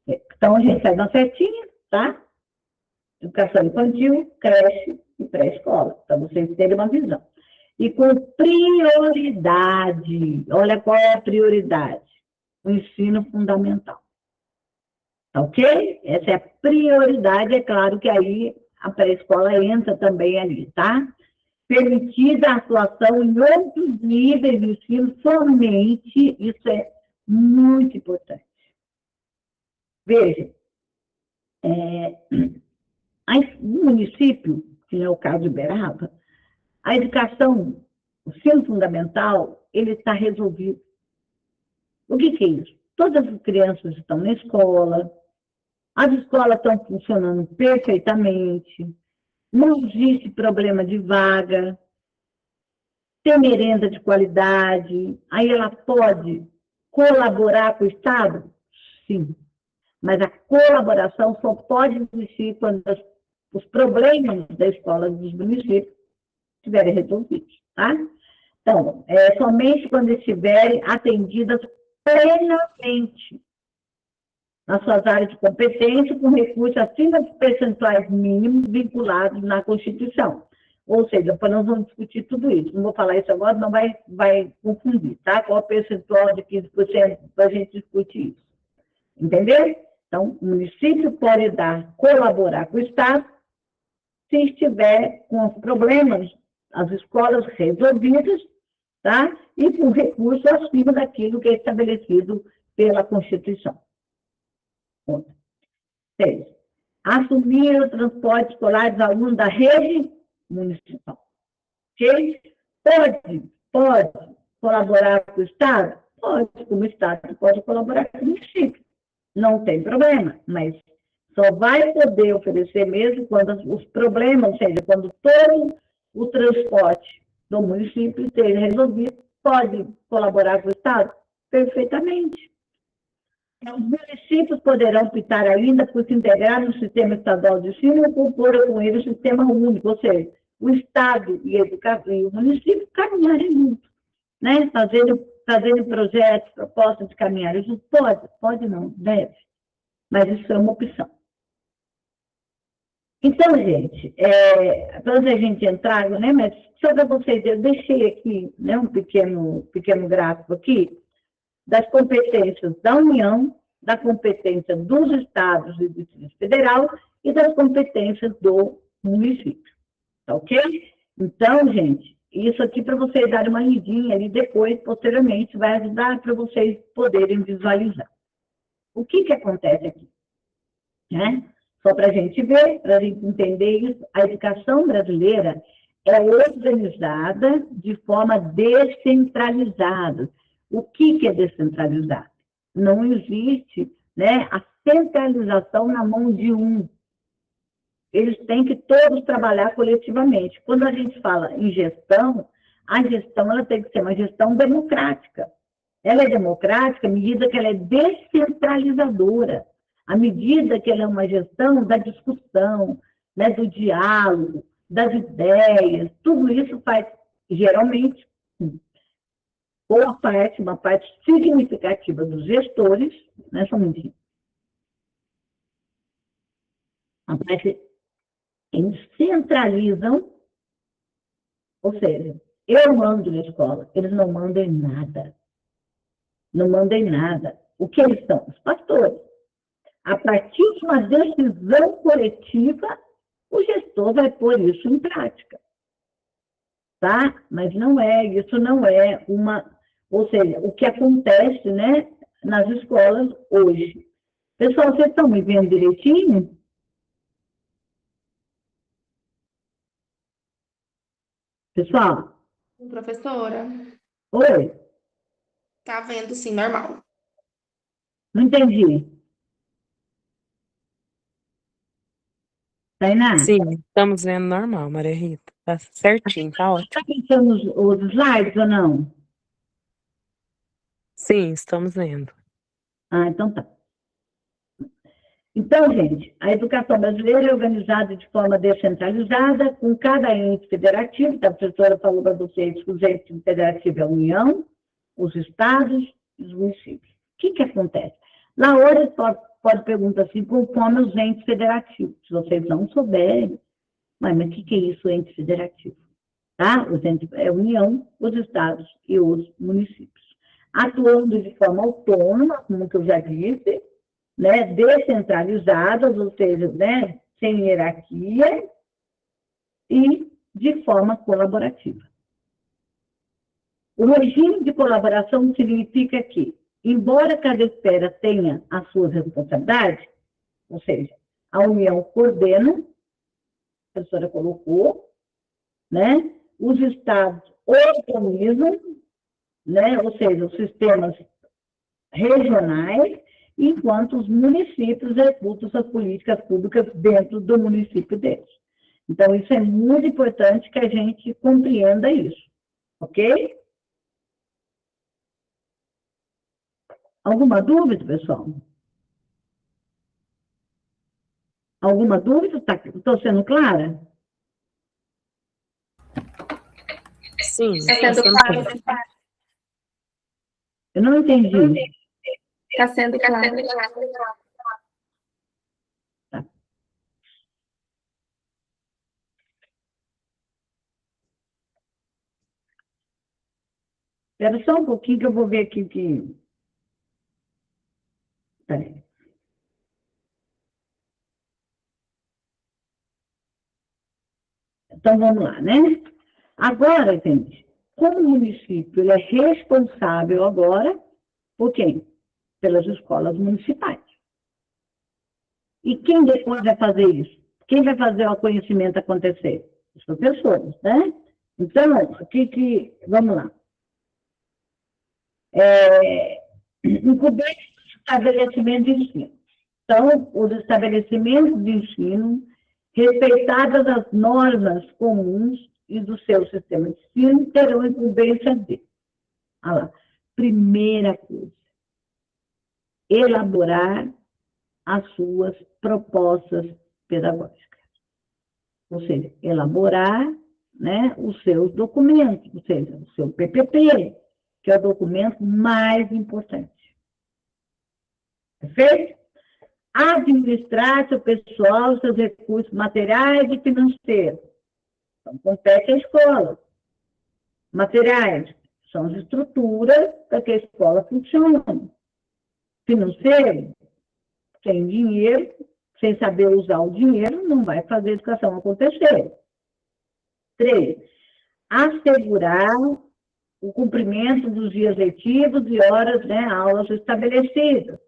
Então a gente faz uma setinha, tá? Educação infantil, creche e pré-escola, para vocês terem uma visão. E com prioridade, olha qual é a prioridade? O ensino fundamental. Ok? Essa é a prioridade, é claro que aí a pré-escola entra também ali, tá? Permitida a atuação em outros níveis de ensino somente, isso é muito importante. Veja, No município, que é o caso de Uberaba, a educação, o ensino fundamental, ele está resolvido. O que é isso? Todas as crianças estão na escola, as escolas estão funcionando perfeitamente, não existe problema de vaga, tem merenda de qualidade, aí ela pode colaborar com o Estado? Sim. Mas a colaboração só pode existir quando os problemas da escola dos municípios estiverem resolvidos, tá? Então, somente quando estiverem atendidas plenamente nas suas áreas de competência, com recursos acima dos percentuais mínimos vinculados na Constituição. Ou seja, nós vamos discutir tudo isso. Não vou falar isso agora, não vai confundir, tá? Qual o percentual de 15% para a gente discutir isso. Entendeu? Então, o município pode colaborar com o Estado se estiver com os problemas, as escolas resolvidas, tá? E com recursos acima daquilo que é estabelecido pela Constituição. 6. Assumir o transporte escolar dos alunos da rede municipal. Ok? Pode colaborar com o Estado? Pode, como o Estado pode colaborar com o município. Não tem problema, mas só vai poder oferecer mesmo quando os problemas, ou seja, quando todo o transporte do município esteja resolvido, pode colaborar com o Estado? Perfeitamente. Os municípios poderão optar ainda por se integrar no sistema estadual de ensino ou compor com ele o sistema único, ou seja, o Estado e o município caminharem juntos, né? Fazendo projetos, propostas de caminharem juntos. Pode não, deve, mas isso é uma opção. Então, gente, antes da gente entrar, né, mas só para vocês, eu deixei aqui, né, um pequeno gráfico aqui, das competências da União, da competência dos estados e do Distrito Federal e das competências do município. Tá ok? Então, gente, isso aqui para vocês darem uma lidinha ali depois, posteriormente, vai ajudar para vocês poderem visualizar. O que acontece aqui? Né? Só para a gente ver, para a gente entender isso, a educação brasileira é organizada de forma descentralizada. O que é descentralizado? Não existe, né, a centralização na mão de um. Eles têm que todos trabalhar coletivamente. Quando a gente fala em gestão, a gestão ela tem que ser uma gestão democrática. Ela é democrática à medida que ela é descentralizadora, à medida que ela é uma gestão da discussão, né, do diálogo, das ideias, tudo isso faz, geralmente, uma parte significativa dos gestores, né, somente a parte eles centralizam, ou seja, eu mando na escola, eles não mandam em nada. Não mandam em nada. O que eles são? Os pastores. A partir de uma decisão coletiva, o gestor vai pôr isso em prática. Tá? Mas isso não é uma... Ou seja, o que acontece, né, nas escolas hoje. Pessoal, vocês estão me vendo direitinho? Pessoal? Professora, Oi? tá vendo sim, normal. Não entendi. Tainá? Sim, estamos vendo normal, Maria Rita. Tá certinho, tá ótimo. Está pensando os slides ou não? Sim, estamos vendo. Ah, então tá. Então, gente, a educação brasileira é organizada de forma descentralizada, com cada ente federativo, a professora falou para vocês que os entes federativos é a União, os estados e os municípios. O que acontece? Na hora, pode perguntar assim, conforme os entes federativos. Se vocês não souberem, mas o que é isso, ente federativo? Tá? Os entes é a União, os estados e os municípios. Atuando de forma autônoma, como que eu já disse, né, descentralizadas, ou seja, né, sem hierarquia e de forma colaborativa. O regime de colaboração significa que, embora cada esfera tenha as suas responsabilidades, ou seja, A União coordena, a professora colocou, né? Os estados organizam, né? Ou seja, os sistemas regionais, enquanto os municípios executam suas políticas públicas dentro do município deles. Então, isso é muito importante que a gente compreenda isso, ok? Alguma dúvida, pessoal? Alguma dúvida? Estou sendo clara? Sim, Está está sendo sendo claro. claro. Eu não entendi. Está sendo claro. Tá. Espera só um pouquinho que eu vou ver aqui que... Peraí. Então, vamos lá, né? Agora, gente, como o município ele é responsável agora por quem? Pelas escolas municipais. E quem depois vai fazer isso? Quem vai fazer o conhecimento acontecer? Os professores, né? Então, vamos lá. Incumbência do estabelecimento de ensino. Então, os estabelecimentos de ensino, respeitadas as normas comuns e do seu sistema de ensino, terão incumbência de. Olha lá. Primeira coisa, elaborar as suas propostas pedagógicas. Ou seja, elaborar, né, os seus documentos, ou seja, o seu PPP, que é o documento mais importante. Perfeito? Administrar seu pessoal, seus recursos materiais e financeiros. Então, compete à escola. Materiais são as estruturas para que a escola funcione. Financeiro, sem dinheiro, sem saber usar o dinheiro, não vai fazer a educação acontecer. 3. Assegurar o cumprimento dos dias letivos e horas, né, aulas estabelecidas.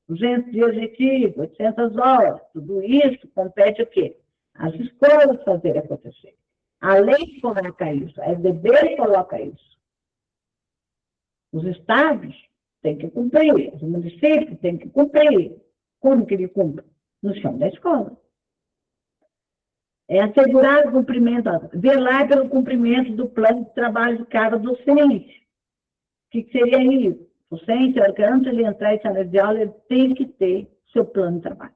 200 dias letivos, 800 horas, tudo isso compete o quê? As escolas fazerem acontecer. A lei coloca isso, a SDB coloca isso. Os estados têm que cumprir, os municípios têm que cumprir. Como que ele cumpre? No chão da escola. É assegurar o cumprimento, velar pelo cumprimento do plano de trabalho de cada docente. O que seria isso? O docente, antes de entrar em sala de aula, ele tem que ter seu plano de trabalho.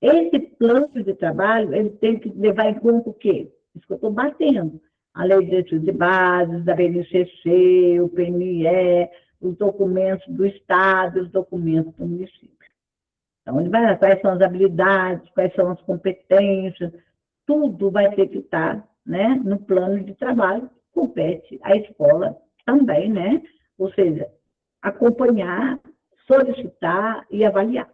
Esse plano de trabalho, ele tem que levar em conta o quê? Isso que eu estou batendo. A lei de direitos de bases, da BNCC, o PNE, os documentos do Estado, os documentos do município. Então, ele vai, quais são as habilidades, quais são as competências, tudo vai ter que estar, né, no plano de trabalho, compete à escola também, né? Ou seja, acompanhar, solicitar e avaliar.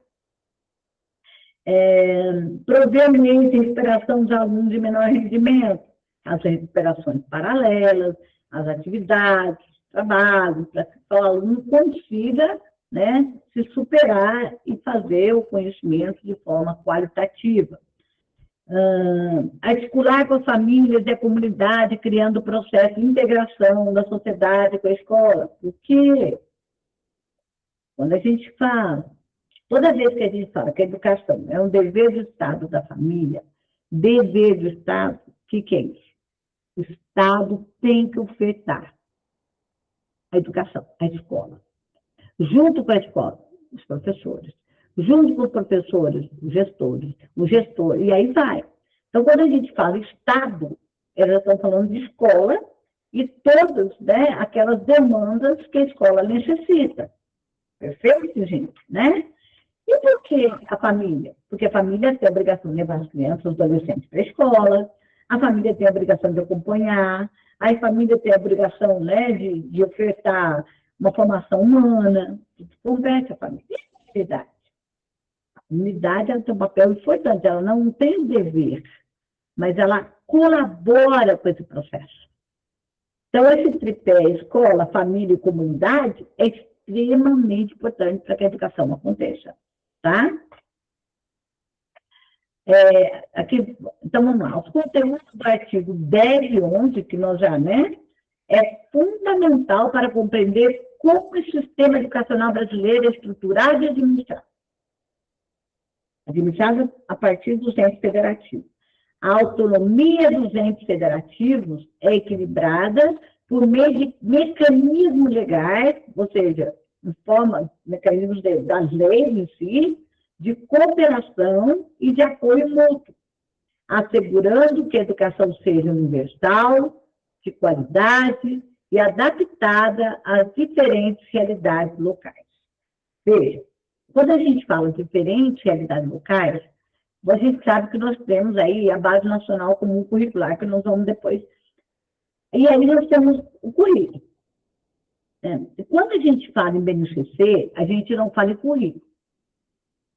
Prover meios de recuperação dos alunos de menor rendimento, as recuperações paralelas, as atividades, trabalhos, para que o aluno consiga, né, se superar e fazer o conhecimento de forma qualitativa. Articular com as famílias e a comunidade, criando o processo de integração da sociedade com a escola. Porque quando a gente fala, toda vez que a gente fala que a educação é um dever do Estado, da família, dever do Estado, o que é isso? O Estado tem que ofertar a educação, a escola. Junto com a escola, os professores. Junto com os professores, os gestores, o gestor, e aí vai. Então, quando a gente fala Estado, eles estão falando de escola e todas, né, aquelas demandas que a escola necessita. Perfeito, gente? Né? E por que a família? Porque a família tem a obrigação de levar as crianças, os adolescentes para a escola, a família tem a obrigação de acompanhar, a família tem a obrigação, né, de ofertar uma formação humana, que compete a família. E a comunidade? A comunidade ela tem um papel importante, ela não tem dever, mas ela colabora com esse processo. Então, esse tripé, escola, família e comunidade, é extremamente importante para que a educação aconteça, tá? Aqui, então, vamos lá. Os conteúdos do artigo 10 e 11, que nós já, né, é fundamental para compreender como o sistema educacional brasileiro é estruturado e administrado. Administrado a partir dos entes federativos. A autonomia dos entes federativos é equilibrada por meio de mecanismos legais, ou seja, em forma, mecanismos das leis em si, de cooperação e de apoio mútuo, assegurando que a educação seja universal, de qualidade e adaptada às diferentes realidades locais. Veja, quando a gente fala de diferentes realidades locais, a gente sabe que nós temos aí a Base Nacional Comum Curricular, que nós vamos depois. E aí nós temos o currículo. Quando a gente fala em BNCC, a gente não fala em currículo.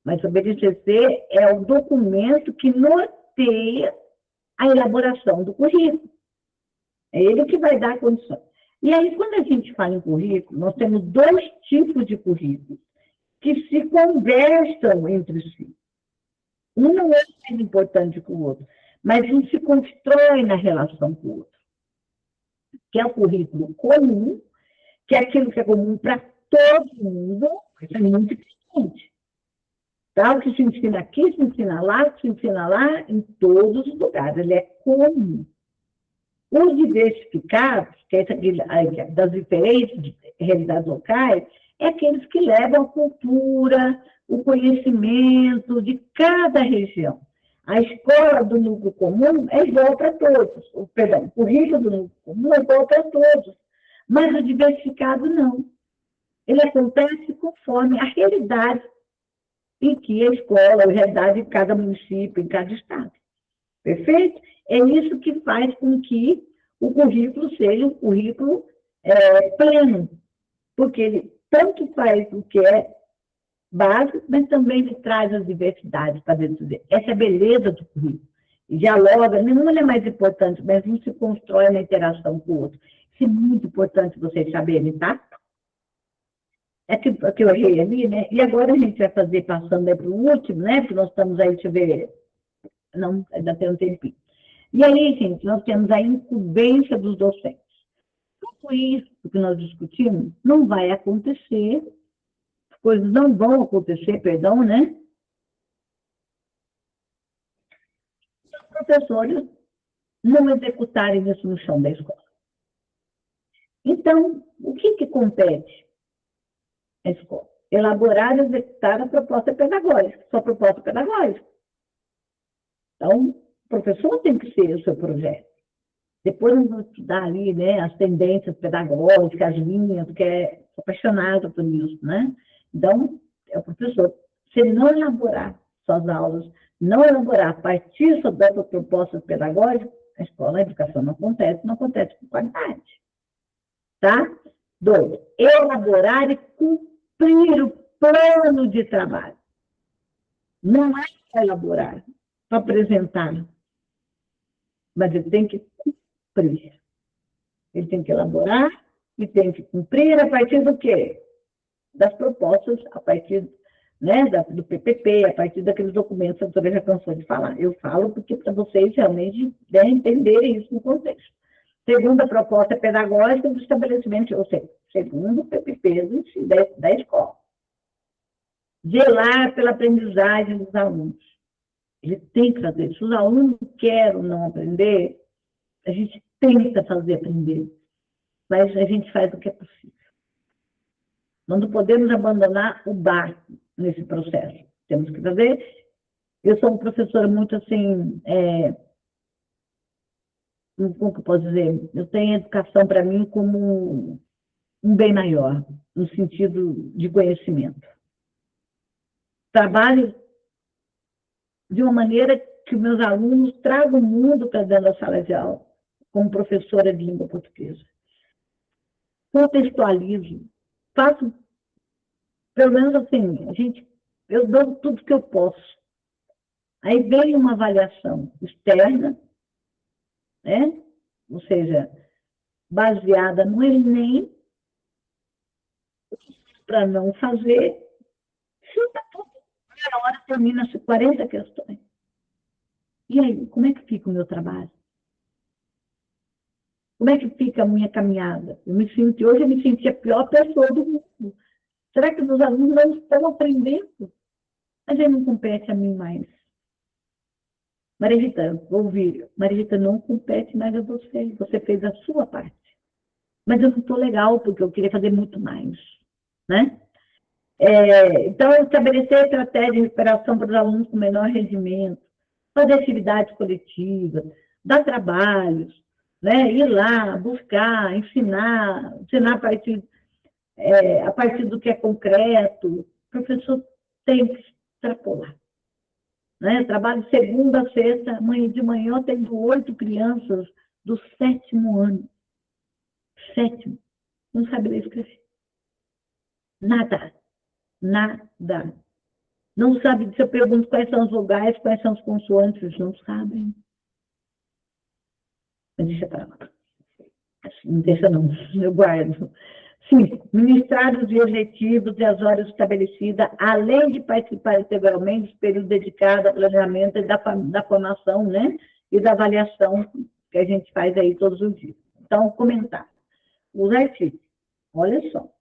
Mas o BNCC é o documento que norteia a elaboração do currículo. É ele que vai dar condições. E aí, quando a gente fala em currículo, nós temos dois tipos de currículos que se conversam entre si. Um não é mais importante que o outro, mas um se constrói na relação com o outro. Que é o currículo comum, que é aquilo que é comum para todo mundo, isso é muito importante. Tá? O que se ensina aqui, se ensina lá, em todos os lugares. Ele é comum. Os diversificados, que é das diferentes realidades locais, é aqueles que levam a cultura, o conhecimento de cada região. A escola do núcleo comum é igual para todos. O currículo do núcleo comum é igual para todos. Mas o diversificado não. Ele acontece conforme a realidade em que a escola, a realidade de cada município, em cada estado. Perfeito? É isso que faz com que o currículo seja um currículo pleno, porque ele tanto faz o que é básico, mas também ele traz as diversidades para dentro dele. Essa é a beleza do currículo. E dialoga, nenhum é mais importante, mas um se constrói na interação com o outro. Isso é muito importante vocês saberem, tá? É que eu errei ali, né? E agora a gente vai fazer, passando para o último, né? Porque nós estamos aí, deixa eu ver, não, ainda tem um tempinho. E aí, gente, nós temos a incumbência dos docentes. Tudo isso que nós discutimos não vai acontecer, as coisas não vão acontecer, perdão, né? Se os professores não executarem isso no chão da escola. Então, o que compete à escola? Elaborar e executar a proposta pedagógica, sua proposta pedagógica. Então, o professor tem que ser o seu projeto. Depois nós vamos estudar ali, né, as tendências pedagógicas, as linhas, porque sou apaixonada por isso, né? Então, é o professor. Se ele não elaborar suas aulas, não elaborar a partir dessas propostas pedagógicas, a escola, a educação não acontece com qualidade. Tá? 2, elaborar e cumprir o plano de trabalho. Não é só elaborar, para apresentar, mas ele tem que cumprir. Ele tem que elaborar e tem que cumprir a partir do quê? Das propostas, a partir, né, do PPP, a partir daqueles documentos que a doutora já cansou de falar. Eu falo porque para vocês realmente devem entender isso no contexto. Segundo a proposta pedagógica do estabelecimento, ou seja, segundo o PPP da escola. Zelar pela aprendizagem dos alunos. Ele tem que fazer. Se os alunos querem ou não aprender, a gente tenta fazer aprender. Mas a gente faz o que é possível. Nós não podemos abandonar o barco nesse processo. Temos que fazer. Eu sou uma professora muito assim, como que eu posso dizer? Eu tenho educação para mim como um bem maior, no sentido de conhecimento. Trabalho de uma maneira que meus alunos tragam o mundo para dentro da sala de aula, como professora de língua portuguesa. Contextualizo, faço, pelo menos assim, eu dou tudo que eu posso. Aí vem uma avaliação externa, né? Ou seja, baseada no Enem, para não fazer, chuta tudo. Na hora termina-se 40 questões. E aí, como é que fica o meu trabalho? Como é que fica a minha caminhada? Hoje eu me senti a pior pessoa do mundo. Será que os alunos não estão aprendendo? Mas ele não compete a mim mais. Maria Rita, ouvir, Maria Rita, não compete mais a você. Você fez a sua parte. Mas eu não estou legal, porque eu queria fazer muito mais. Né? Então, estabelecer estratégia de recuperação para os alunos com menor rendimento, fazer atividades coletivas, dar trabalhos, né? Ir lá, buscar, ensinar a partir do que é concreto. O professor tem que extrapolar. Né? Trabalho segunda a sexta, de manhã eu tenho 8 crianças do 7º ano. 7º. Não sabe ler e escrever. Nada. Não sabe, se eu pergunto quais são os vogais, quais são os consoantes, eles não sabem. Mas deixa para lá. Não deixa não, eu guardo. 5. Ministrar os objetivos e as horas estabelecidas, além de participar integralmente dos períodos dedicados ao planejamento e da formação, né? E da avaliação que a gente faz aí todos os dias. Então, comentar. Os artigos, olha só.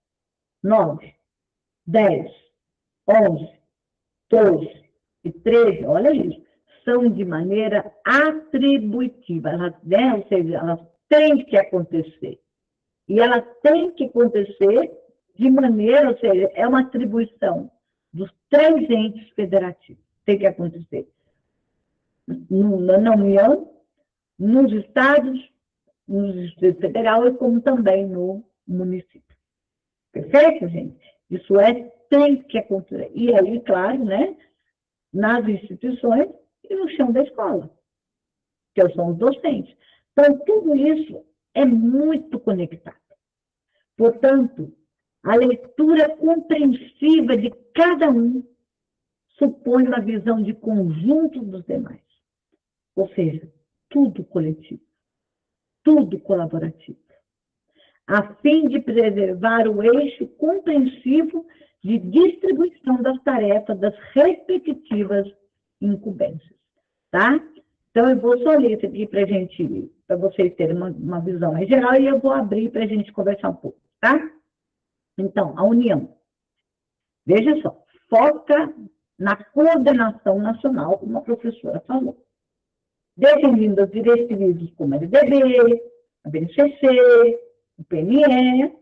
9, 10, 11, 12 e 13, olha isso, são de maneira atributiva, né? Ou seja, elas têm que acontecer. E ela tem que acontecer de maneira, ou seja, é uma atribuição dos 3 entes federativos. Tem que acontecer na União, nos estados, no Distrito Federal e como também no município. Perfeito, gente? Isso tem que acontecer. E aí, claro, né, nas instituições e no chão da escola, que são os docentes. Então, tudo isso é muito conectado. Portanto, a leitura compreensiva de cada um supõe uma visão de conjunto dos demais. Ou seja, tudo coletivo, tudo colaborativo, a fim de preservar o eixo compreensivo de distribuição das tarefas das repetitivas incumbências, tá? Então, eu vou só ler isso aqui para vocês terem uma visão mais geral, e eu vou abrir para a gente conversar um pouco, tá? Então, a união. Veja só, foca na coordenação nacional, como a professora falou. Definindo as diretrizes como a LDB, a BNCC, o PNE,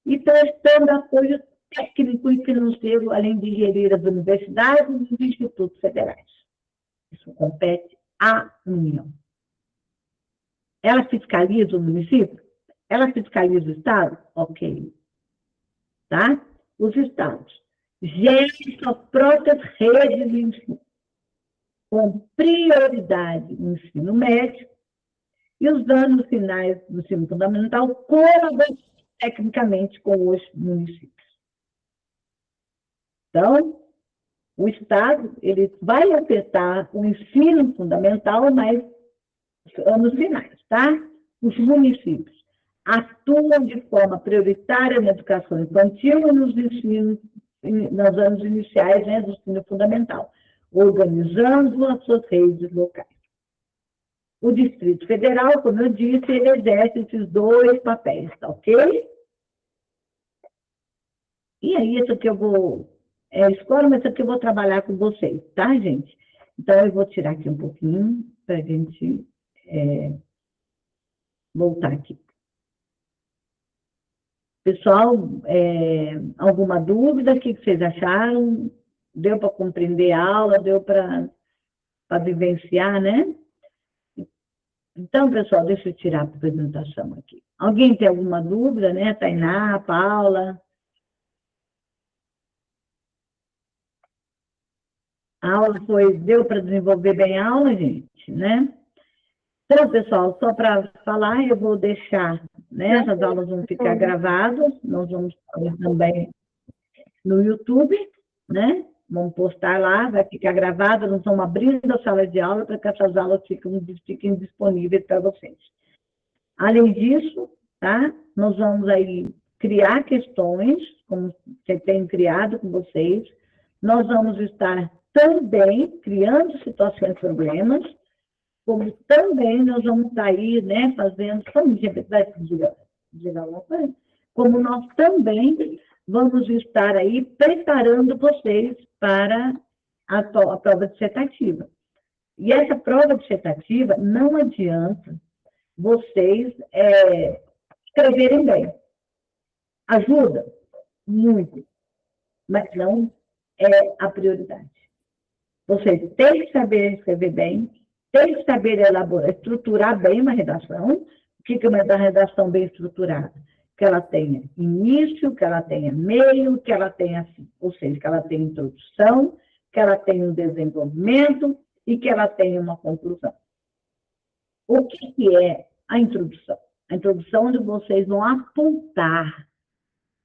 e prestando apoio técnico e financeiro, além de gerir as universidades e os institutos federais. Isso compete à União. Ela fiscaliza o município? Ela fiscaliza o Estado? Ok. Tá? Os Estados gerem suas próprias redes de ensino, com prioridade no ensino médio, e usando os sinais do ensino fundamental colaborando tecnicamente com os municípios. Então, o Estado ele vai afetar o ensino fundamental, mas nos finais, tá? Os municípios atuam de forma prioritária na educação infantil e nos anos iniciais, né, do ensino fundamental, organizando as suas redes locais. O Distrito Federal, como eu disse, ele exerce esses 2 papéis, tá ok? E aí, isso aqui eu vou... escola, mas isso aqui eu vou trabalhar com vocês, tá, gente? Então, eu vou tirar aqui um pouquinho para a gente voltar aqui. Pessoal, alguma dúvida? O que vocês acharam? Deu para compreender a aula? Deu para vivenciar, né? Então, pessoal, deixa eu tirar a apresentação aqui. Alguém tem alguma dúvida, né? Tainá, Paula? A aula deu para desenvolver bem a aula, gente, né? Então, pessoal, só para falar, eu vou deixar, né? Essas aulas vão ficar gravadas, nós vamos fazer também no YouTube, né? Vamos postar lá, vai ficar gravada, nós vamos abrindo a sala de aula para que essas aulas fiquem disponíveis para vocês. Além disso, tá? Nós vamos aí criar questões, como você tem criado com vocês, nós vamos estar também criando situações e problemas, como também nós vamos estar aí, né, fazendo, como nós também vamos estar aí preparando vocês para a prova dissertativa. E essa prova dissertativa não adianta vocês escreverem bem. Ajuda muito, mas não é a prioridade. Vocês têm que saber escrever bem, têm que saber elaborar, estruturar bem uma redação. O que é uma redação bem estruturada? Que ela tenha início, que ela tenha meio, que ela tenha fim. Ou seja, que ela tenha introdução, que ela tenha um desenvolvimento e que ela tenha uma conclusão. O que é a introdução? A introdução é onde vocês vão apontar.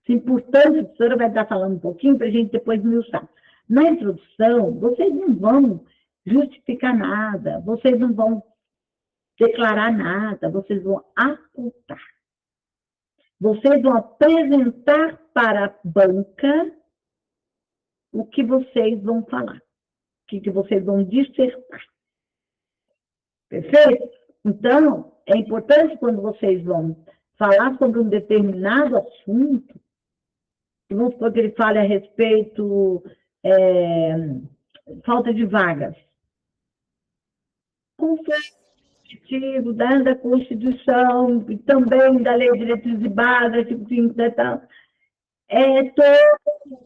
Se importante, a professora vai estar falando um pouquinho para a gente depois esmiuçar. Na introdução, vocês não vão justificar nada, vocês não vão declarar nada, vocês vão apontar. Vocês vão apresentar para a banca o que vocês vão falar, o que vocês vão dissertar. Perfeito? Então, é importante quando vocês vão falar sobre um determinado assunto, vamos supor que ele fale a respeito falta de vagas. Objetivo da Constituição e também da Lei de Diretrizes e Bases, artigo 5, tal. Todos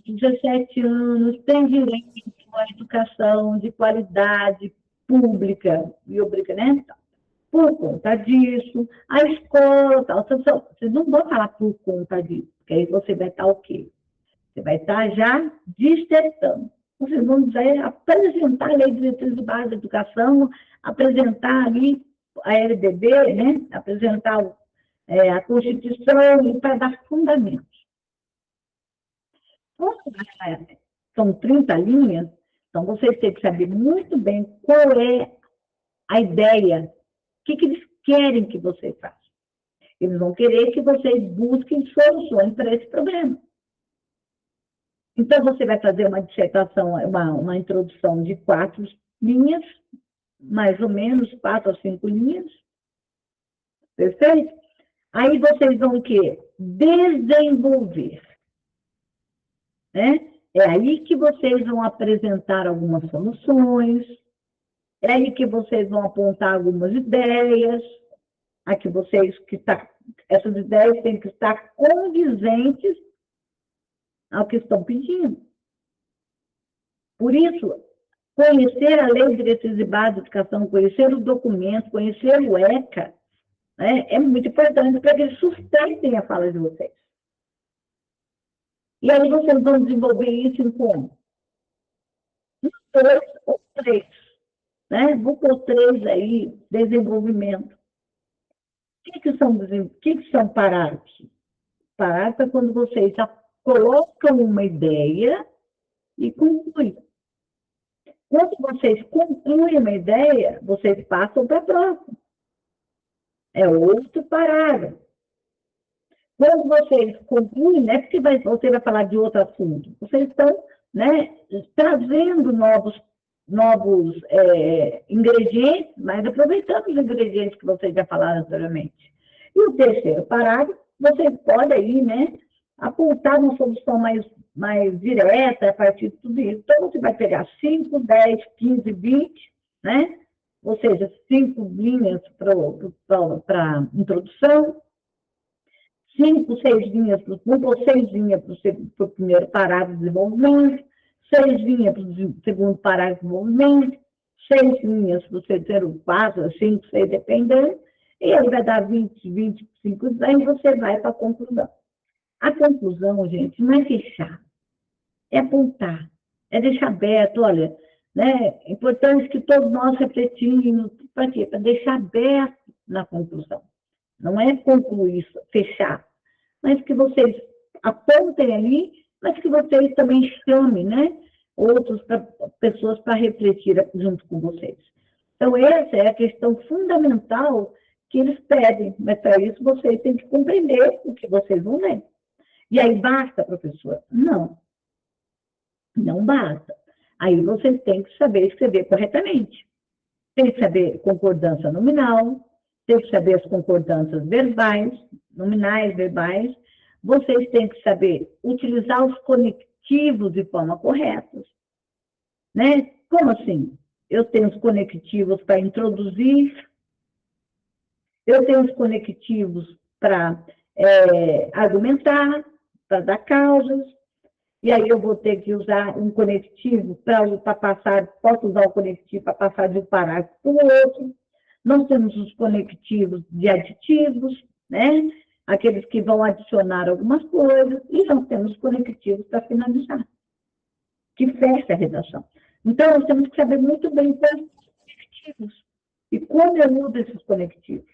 os 17 anos têm direito à educação de qualidade pública e obriga, né? Por conta disso, a escola, tal, vocês não vão falar por conta disso, porque aí você vai estar o quê? Você vai estar já dissertando. Vocês vão apresentar a Lei de Diretrizes e Bases da Educação, apresentar ali a LDB, né? Apresentar a Constituição e para dar fundamentos. São 30 linhas, então vocês têm que saber muito bem qual é a ideia, o que eles querem que vocês façam. Eles vão querer que vocês busquem soluções para esse problema. Então, você vai fazer uma dissertação, uma introdução de 4 linhas, mais ou menos 4 ou 5 linhas. Perfeito? Aí vocês vão o quê? Desenvolver. Né? É aí que vocês vão apresentar algumas soluções, é aí que vocês vão apontar algumas ideias, essas ideias têm que estar condizentes ao que estão pedindo. Por isso, conhecer a Lei de Diretrizes e Bases da Educação, conhecer os documentos, conhecer o ECA, né, é muito importante para que eles sustentem a fala de vocês. E aí vocês vão desenvolver isso em como? 2 ou 3. Né? Vou pôr 3 aí, desenvolvimento. O que são parágrafos? Parágrafo é quando vocês colocam uma ideia e concluem. Quando vocês concluem uma ideia, vocês passam para a próxima. É outro parágrafo. Quando vocês concluem, não é porque você vai falar de outro assunto. Vocês estão, né, trazendo novos ingredientes, mas aproveitando os ingredientes que vocês já falaram anteriormente. E o terceiro parágrafo, vocês podem aí, né, apontar uma solução mais direta a partir de tudo isso. Então, você vai pegar 5, 10, 15, 20, né? Ou seja, 5 linhas para introdução, 5, 6 linhas, vamos 6 linhas para o primeiro parágrafo de desenvolvimento, 6 linhas para o segundo parágrafo de desenvolvimento, 6 linhas para o terceiro, 4, 5, 6, dependendo, e aí vai dar 20, 25, aí você vai para a conclusão. A conclusão, gente, não é fechar, é apontar, é deixar aberto, olha, né, é importante que todos nós refletimos, para quê? Para deixar aberto na conclusão. Não é concluir, fechar, mas que vocês apontem ali, mas que vocês também chamem, né, outras pessoas para refletir junto com vocês. Então, essa é a questão fundamental que eles pedem, mas para isso vocês têm que compreender o que vocês vão ler. E aí, basta, professor? Não. Não basta. Aí vocês têm que saber escrever corretamente. tem que saber concordância nominal, tem que saber as concordâncias verbais, nominais, verbais. Vocês têm que saber utilizar os conectivos de forma correta, né? Como assim? Eu tenho os conectivos para introduzir, eu tenho os conectivos para argumentar, para dar causas, e aí eu vou ter que usar um conectivo para passar, posso usar o conectivo para passar de um parágrafo para o outro. Nós temos os conectivos de aditivos, né? Aqueles que vão adicionar algumas coisas, e nós temos os conectivos para finalizar, que fecha a redação. Então, nós temos que saber muito bem quais são os conectivos e como eu uso esses conectivos.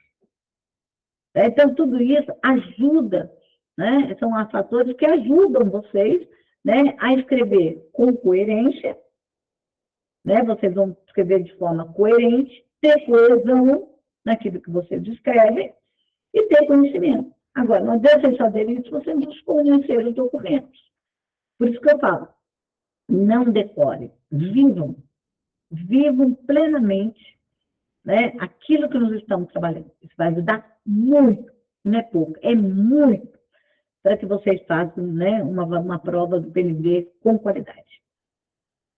Então, tudo isso ajuda, né? São fatores que ajudam vocês, né, a escrever com coerência, né? Vocês vão escrever de forma coerente, ter coesão naquilo que vocês escrevem e ter conhecimento. Agora, não adianta vocês fazerem isso se vocês não conhecerem os documentos. Por isso que eu falo, não decorem, vivam plenamente, né, aquilo que nós estamos trabalhando. Isso vai ajudar muito, não é pouco, é muito, para que vocês façam, né, uma prova do PND com qualidade.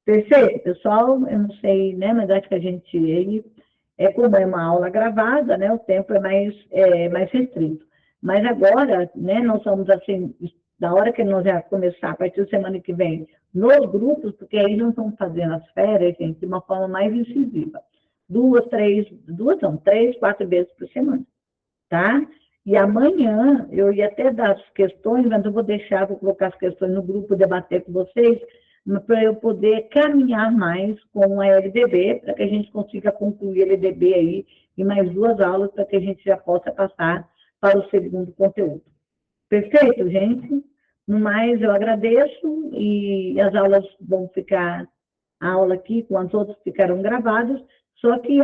Perfeito, pessoal? Eu não sei, né, mas acho que a gente, como é uma aula gravada, né, o tempo é mais restrito. Mas agora, né, nós vamos, assim, da hora que nós vamos começar, a partir da semana que vem, nos grupos, porque aí nós vamos fazendo as férias, gente, de uma forma mais incisiva. 3, 4 vezes por semana, tá? E amanhã, eu ia até dar as questões, mas eu vou colocar as questões no grupo, debater com vocês, para eu poder caminhar mais com a LDB, para que a gente consiga concluir a LDB aí em mais 2 aulas, para que a gente já possa passar para o segundo conteúdo. Perfeito, gente? No mais, eu agradeço, e as aulas vão ficar, a aula aqui, com as outras ficaram gravadas, só que